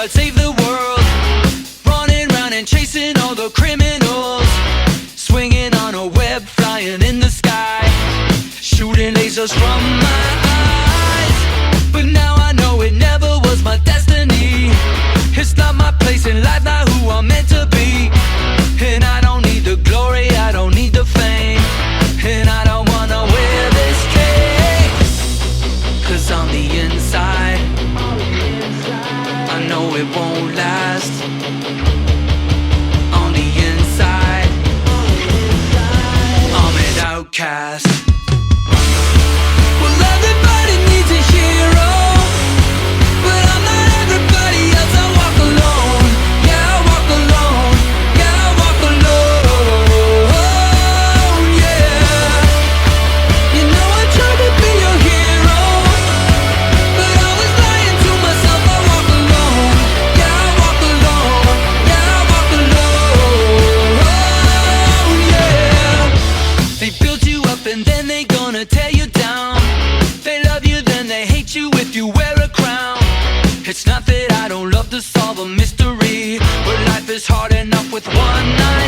I'd save the world, running round and chasing all the criminals, swinging on a web, flying in the sky, shooting lasers from my eyes. But now I know it never was my destiny. It's not my place in life, not who I'm meant to be. And I don't need the glory, I don't need the fame, and I don't wanna wear this cape. 'Cause on the inside, I know it won't last. On the inside, I'm an outcast. Well, everybody needs a hero, but I'm not everybody else. I walk alone, yeah, I walk alone, yeah, I walk alone, yeah. You know I tried to be your hero, but I was lying to myself. I walk alone, yeah, I walk alone, yeah, I walk alone, yeah. They build you up and then they gonna tear you down. They love you, then they hate you if you wear a crown. It's not that I don't love to solve a mystery, but life is hard enough with one night